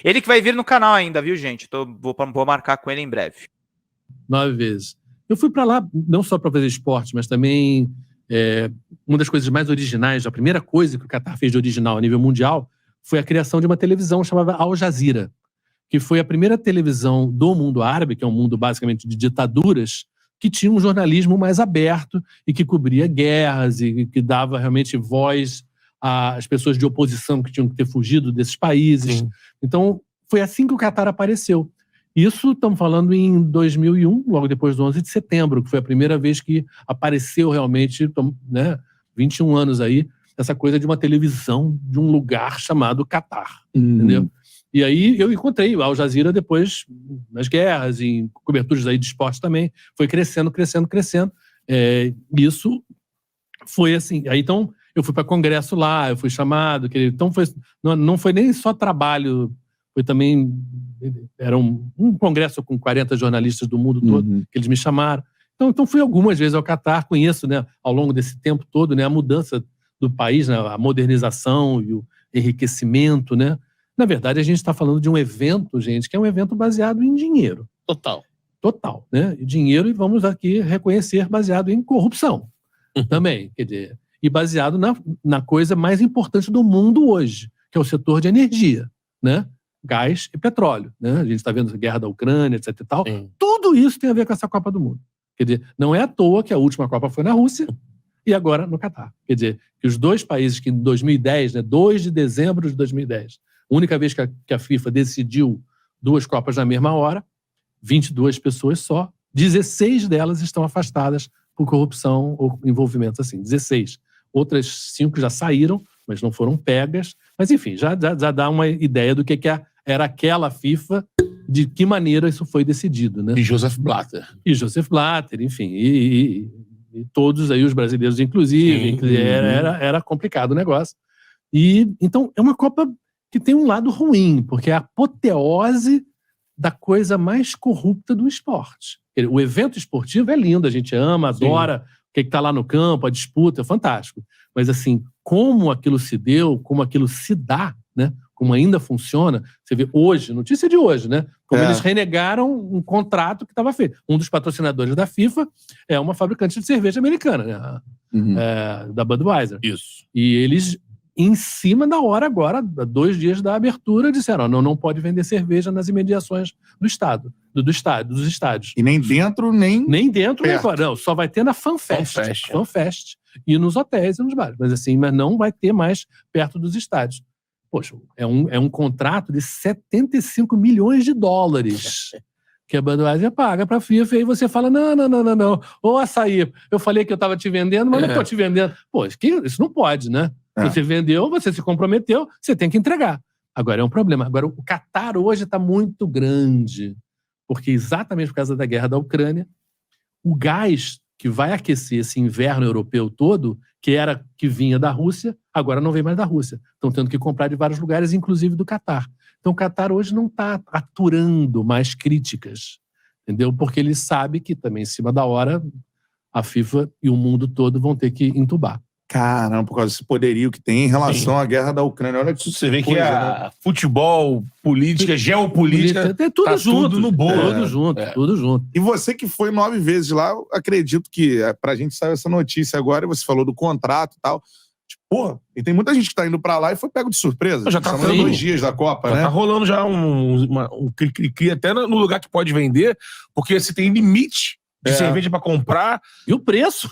Ele que vai vir no canal ainda, viu, gente? Vou marcar com ele em breve. 9 vezes. Eu fui para lá não só para fazer esporte, mas também uma das coisas mais originais, a primeira coisa que o Catar fez de original a nível mundial foi a criação de uma televisão chamada Al Jazeera, que foi a primeira televisão do mundo árabe, que é um mundo basicamente de ditaduras, que tinha um jornalismo mais aberto e que cobria guerras e que dava realmente voz às pessoas de oposição que tinham que ter fugido desses países. Sim. Então, foi assim que o Catar apareceu. Isso estamos falando em 2001, logo depois do 11 de setembro, que foi a primeira vez que apareceu realmente, né, 21 anos aí, essa coisa de uma televisão de um lugar chamado Catar, entendeu? E aí eu encontrei o Al Jazeera depois nas guerras, em coberturas aí de esporte também, foi crescendo. Isso foi assim. Aí então eu fui para congresso lá, eu fui chamado, então não foi nem só trabalho, foi também, era um congresso com 40 jornalistas do mundo todo, que eles me chamaram. Então fui algumas vezes ao Catar, conheço, né, ao longo desse tempo todo, né, a mudança do país, né, a modernização e o enriquecimento, né? Na verdade, a gente está falando de um evento, gente, que é um evento baseado em dinheiro. Total, né? Dinheiro, e vamos aqui reconhecer, baseado em corrupção também. Quer dizer, e baseado na coisa mais importante do mundo hoje, que é o setor de energia, né? Gás e petróleo, né? A gente está vendo a guerra da Ucrânia, etc e tal. Sim. Tudo isso tem a ver com essa Copa do Mundo. Quer dizer, não é à toa que a última Copa foi na Rússia e agora no Catar. Quer dizer, que os dois países que em 2010, né, 2 de dezembro de 2010, a única vez que a FIFA decidiu 2 Copas na mesma hora, 22 pessoas só, 16 delas estão afastadas por corrupção ou envolvimento assim, 16. Outras 5 já saíram, mas não foram pegas. Mas, enfim, já dá uma ideia do que era aquela FIFA, de que maneira isso foi decidido, né? E Joseph Blatter, enfim, e todos aí, os brasileiros inclusive, era complicado o negócio. E, então, é uma Copa que tem um lado ruim, porque é a apoteose da coisa mais corrupta do esporte. O evento esportivo é lindo, a gente ama, adora o que está lá no campo, a disputa, é fantástico. Mas, assim, como aquilo se deu, como aquilo se dá, né? Como ainda funciona, você vê hoje, notícia de hoje, né? Como eles renegaram um contrato que estava feito. Um dos patrocinadores da FIFA é uma fabricante de cerveja americana, né? Da Budweiser. Isso. E eles, em cima da hora agora, 2 dias da abertura, disseram, não pode vender cerveja nas imediações dos estádios. E nem dentro, nem dentro, nem fora. Não, só vai ter na FanFest. E nos hotéis e nos bares. Mas não vai ter mais perto dos estádios. Poxa, é um contrato de 75 milhões de dólares que a Budweiser paga para a FIFA, e aí você fala, não. Ô, Açaí, eu falei que eu estava te vendendo, mas não estou te vendendo. Pô, isso não pode, né? Você vendeu, você se comprometeu, você tem que entregar. Agora é um problema. Agora, o Catar hoje está muito grande, porque exatamente por causa da guerra da Ucrânia, o gás que vai aquecer esse inverno europeu todo, que vinha da Rússia, agora não vem mais da Rússia. Estão tendo que comprar de vários lugares, inclusive do Catar. Então o Catar hoje não está aturando mais críticas, entendeu? Porque ele sabe que também, em cima da hora, a FIFA e o mundo todo vão ter que entubar. Caramba, por causa desse poderio que tem em relação à guerra da Ucrânia. Olha que você vê que futebol, política, geopolítica, é tudo junto, tudo no bolo. Tudo junto. E você que foi 9 vezes lá, eu acredito que pra gente saiu essa notícia agora, e você falou do contrato e tal. Tipo, e tem muita gente que tá indo pra lá e foi pego de surpresa. Já tá falando 2 dias da Copa, né? Tá rolando já um cri-cri até no lugar que pode vender, porque você tem limite de cerveja pra comprar. E o preço?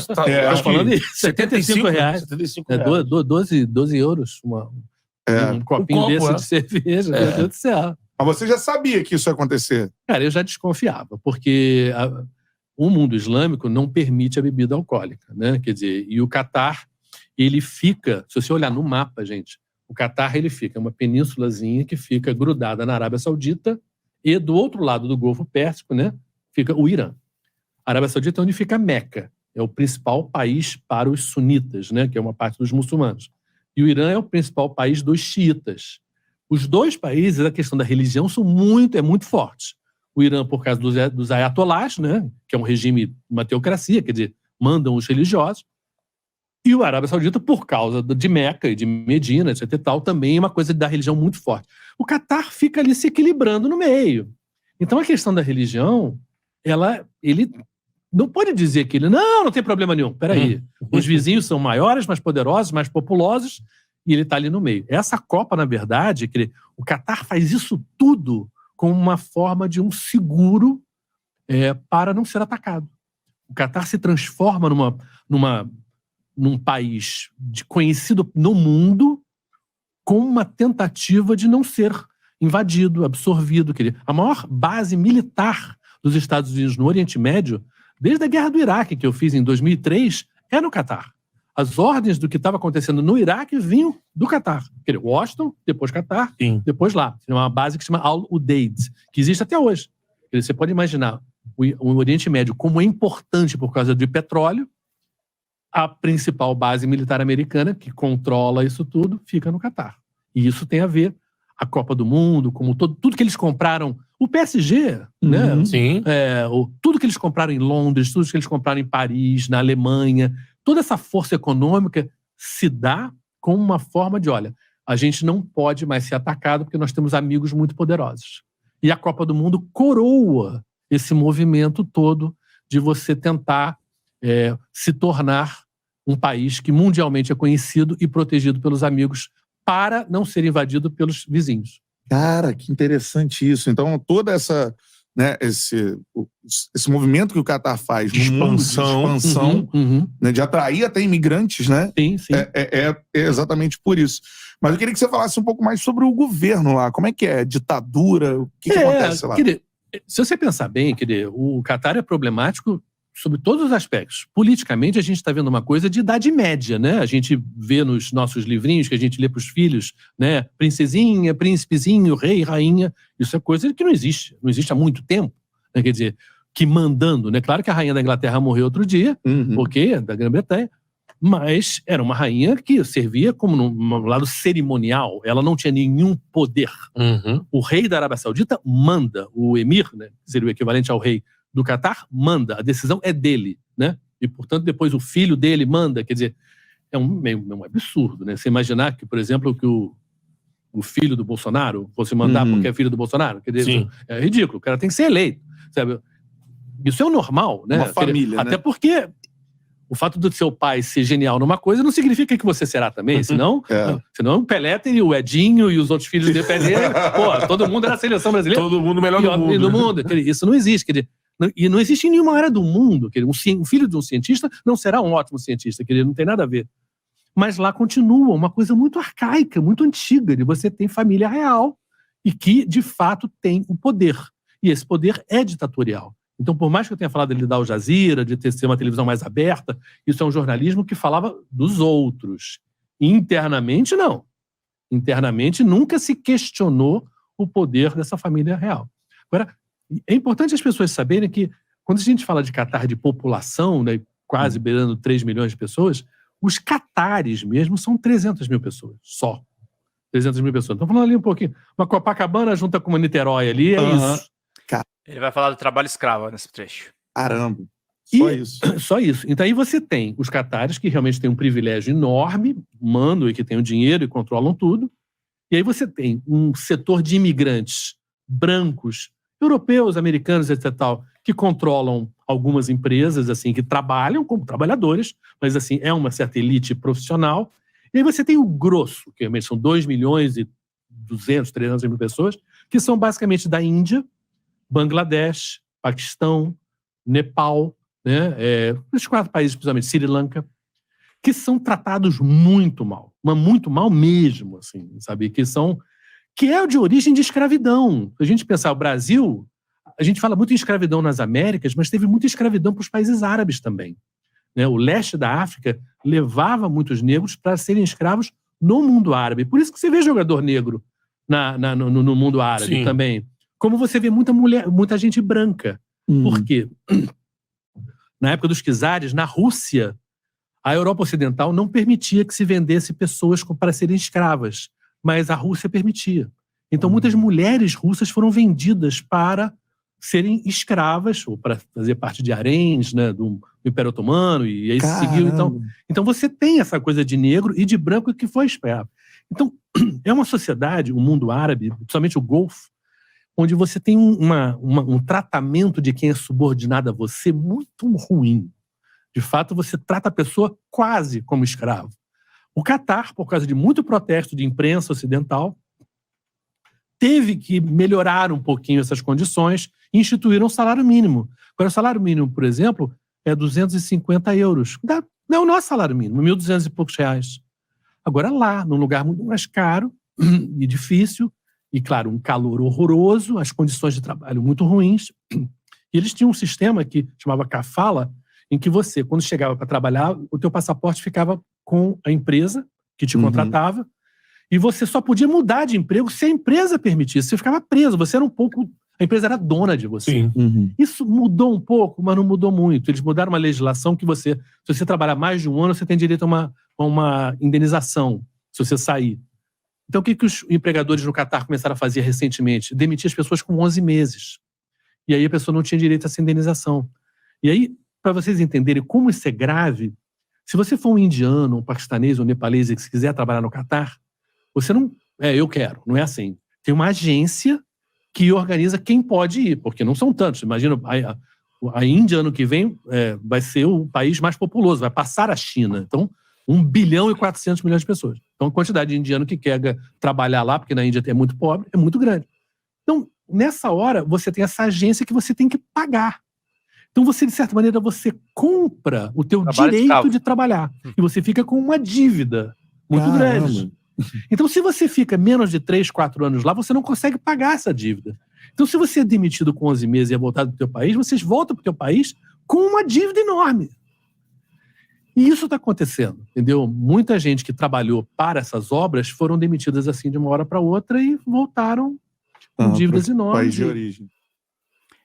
Tá, acho falando de R$75. R$75. 12 euros. Um copinho desse de cerveja. Meu Deus do céu. Mas você já sabia que isso ia acontecer? Cara, eu já desconfiava, porque o mundo islâmico não permite a bebida alcoólica, né? Quer dizer, e o Catar, ele fica, se você olhar no mapa, gente, o Catar, ele fica uma penínsulazinha que fica grudada na Arábia Saudita, e do outro lado do Golfo Pérsico, né, fica o Irã. A Arábia Saudita é onde fica Meca, é o principal país para os sunitas, né, que é uma parte dos muçulmanos. E o Irã é o principal país dos xiitas. Os 2 países, a questão da religião, é muito forte. O Irã, por causa dos ayatolás, né, que é um regime, uma teocracia, quer dizer, mandam os religiosos. E o Arábia Saudita, por causa de Meca e de Medina, etc. e tal, também é uma coisa da religião muito forte. O Catar fica ali se equilibrando no meio. Então a questão da religião, ele não pode dizer que ele não tem problema nenhum. Peraí, os vizinhos são maiores, mais poderosos, mais populosos, e ele está ali no meio. Essa Copa, na verdade, o Catar faz isso tudo como uma forma de um seguro para não ser atacado. O Catar se transforma num país conhecido no mundo com uma tentativa de não ser invadido, absorvido. A maior base militar dos Estados Unidos no Oriente Médio, desde a Guerra do Iraque, que eu fiz em 2003, é no Catar. As ordens do que estava acontecendo no Iraque vinham do Catar. Washington, depois Catar, depois lá. É uma base que se chama Al-Udeid, que existe até hoje. Você pode imaginar o Oriente Médio como é importante por causa do petróleo. A principal base militar americana, que controla isso tudo, fica no Catar. E isso tem a ver a Copa do Mundo, como tudo que eles compraram, o PSG, né? Sim. Tudo que eles compraram em Londres, tudo que eles compraram em Paris, na Alemanha, toda essa força econômica se dá como uma forma de, olha, a gente não pode mais ser atacado porque nós temos amigos muito poderosos. E a Copa do Mundo coroa esse movimento todo de você tentar se tornar um país que mundialmente é conhecido e protegido pelos amigos para não ser invadido pelos vizinhos. Cara, que interessante isso. Então, toda essa, né, esse movimento que o Catar faz De no mundo de expansão. expansão, né, de atrair até imigrantes, né? Sim. É exatamente por isso. Mas eu queria que você falasse um pouco mais sobre o governo lá. Como é que é? Ditadura? O que acontece lá? Se você pensar bem, o Catar é problemático sobre todos os aspectos. Politicamente, a gente está vendo uma coisa de idade média, né? A gente vê nos nossos livrinhos que a gente lê para os filhos, né? Princesinha, príncipezinho, rei, rainha. Isso é coisa que não existe. Não existe há muito tempo. Né? Quer dizer, que mandando, né? Claro que a rainha da Inglaterra morreu outro dia, ok? Da Grã-Bretanha. Mas era uma rainha que servia como no lado cerimonial. Ela não tinha nenhum poder. O rei da Arábia Saudita manda. O emir, né? Que seria o equivalente ao rei do Catar, manda. A decisão é dele, né? E, portanto, depois o filho dele manda. Quer dizer, é um absurdo, né? Você imaginar que, por exemplo, que o filho do Bolsonaro fosse mandar porque é filho do Bolsonaro. Quer dizer, é ridículo. O cara tem que ser eleito, sabe? Isso é o normal, né? Uma família, até porque o fato do seu pai ser genial numa coisa não significa que você será também. Senão o Pelé teria o Edinho e os outros filhos dele. Pô, todo mundo era a seleção brasileira. Todo mundo melhor do mundo. Isso não existe. Quer dizer, e não existe em nenhuma área do mundo. Um filho de um cientista não será um ótimo cientista. Não tem nada a ver. Mas lá continua uma coisa muito arcaica, muito antiga, de você ter família real e que, de fato, tem o poder. E esse poder é ditatorial. Então, por mais que eu tenha falado de Al Jazeera, de ser uma televisão mais aberta, isso é um jornalismo que falava dos outros. Internamente, não. Internamente, nunca se questionou o poder dessa família real. Agora, é importante as pessoas saberem que, quando a gente fala de Catar de população, né, quase beirando 3 milhões de pessoas, os catares mesmo são 300 mil pessoas, só. 300 mil pessoas. Estamos falando ali um pouquinho. Uma Copacabana junta com uma Niterói ali, é isso. Ele vai falar do trabalho escravo nesse trecho. Caramba. Só isso. Então aí você tem os catares que realmente têm um privilégio enorme, mandam e que têm o dinheiro e controlam tudo. E aí você tem um setor de imigrantes brancos, europeus, americanos, etc. que controlam algumas empresas assim que trabalham como trabalhadores, mas assim é uma certa elite profissional. E aí você tem o grosso, que realmente são 2 milhões e 200, 300 mil pessoas, que são basicamente da Índia, Bangladesh, Paquistão, Nepal, né? Esses 4 países, principalmente Sri Lanka, que são tratados muito mal, mas muito mal mesmo, assim, sabe? Que é de origem de escravidão. Se a gente pensar o Brasil, a gente fala muito em escravidão nas Américas, mas teve muita escravidão para os países árabes também. Né? O leste da África levava muitos negros para serem escravos no mundo árabe. Por isso que você vê jogador negro no mundo árabe também. Como você vê muita gente branca. Por quê? Na época dos czares, na Rússia, a Europa Ocidental não permitia que se vendesse pessoas para serem escravas, mas a Rússia permitia. Então, muitas mulheres russas foram vendidas para serem escravas, ou para fazer parte de haréns, né, do Império Otomano, e aí seguiu. Então você tem essa coisa de negro e de branco que foi escravo. Então, é uma sociedade, o mundo árabe, principalmente o Golfo, onde você tem um tratamento de quem é subordinado a você muito ruim. De fato, você trata a pessoa quase como escravo. O Catar, por causa de muito protesto de imprensa ocidental, teve que melhorar um pouquinho essas condições e instituíram um salário mínimo. Agora, o salário mínimo, por exemplo, é 250 euros. Não é o nosso salário mínimo, 1.200 e poucos reais. Agora, lá, num lugar muito mais caro e difícil, e, claro, um calor horroroso, as condições de trabalho muito ruins, e eles tinham um sistema que chamava kafala, em que você, quando chegava para trabalhar, o teu passaporte ficava com a empresa que te contratava, e você só podia mudar de emprego se a empresa permitisse. Você ficava preso, você era a empresa era dona de você. Sim. Isso mudou um pouco, mas não mudou muito. Eles mudaram uma legislação que se você trabalhar mais de um ano, você tem direito a uma indenização, se você sair. Então, o que os empregadores no Catar começaram a fazer recentemente? Demitir as pessoas com 11 meses. E aí a pessoa não tinha direito a essa indenização. E aí, para vocês entenderem como isso é grave, se você for um indiano, um paquistanês, um nepalês e que quiser trabalhar no Catar, você não... eu quero, não é assim. Tem uma agência que organiza quem pode ir, porque não são tantos. Imagina, a Índia, ano que vem, vai ser o país mais populoso, vai passar a China. Então, 1 bilhão e 400 milhões de pessoas. Então, a quantidade de indiano que quer trabalhar lá, porque na Índia é muito pobre, é muito grande. Então, nessa hora, você tem essa agência que você tem que pagar. Então, você, de certa maneira, você compra o teu direito de trabalhar. E você fica com uma dívida muito grande. Então, se você fica menos de 3, 4 anos lá, você não consegue pagar essa dívida. Então, se você é demitido com 11 meses e é voltado para o teu país, vocês voltam para o teu país com uma dívida enorme. E isso está acontecendo, entendeu? Muita gente que trabalhou para essas obras foram demitidas assim de uma hora para outra e voltaram com dívidas enormes. País de origem.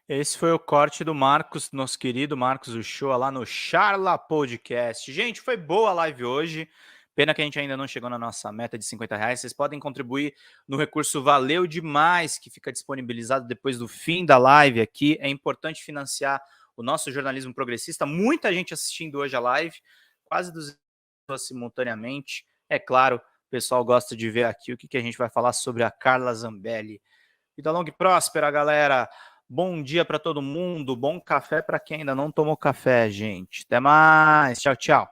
Esse foi o corte do Marcos, nosso querido Marcos Uchoa, lá no Charla Podcast. Gente, foi boa a live hoje. Pena que a gente ainda não chegou na nossa meta de R$50. Vocês podem contribuir no recurso Valeu Demais, que fica disponibilizado depois do fim da live aqui. É importante financiar o nosso jornalismo progressista. Muita gente assistindo hoje a live, quase 200 pessoas simultaneamente. É claro, o pessoal gosta de ver aqui o que a gente vai falar sobre a Carla Zambelli. Vida longa e próspera, galera. Bom dia para todo mundo. Bom café para quem ainda não tomou café, gente. Até mais. Tchau, tchau.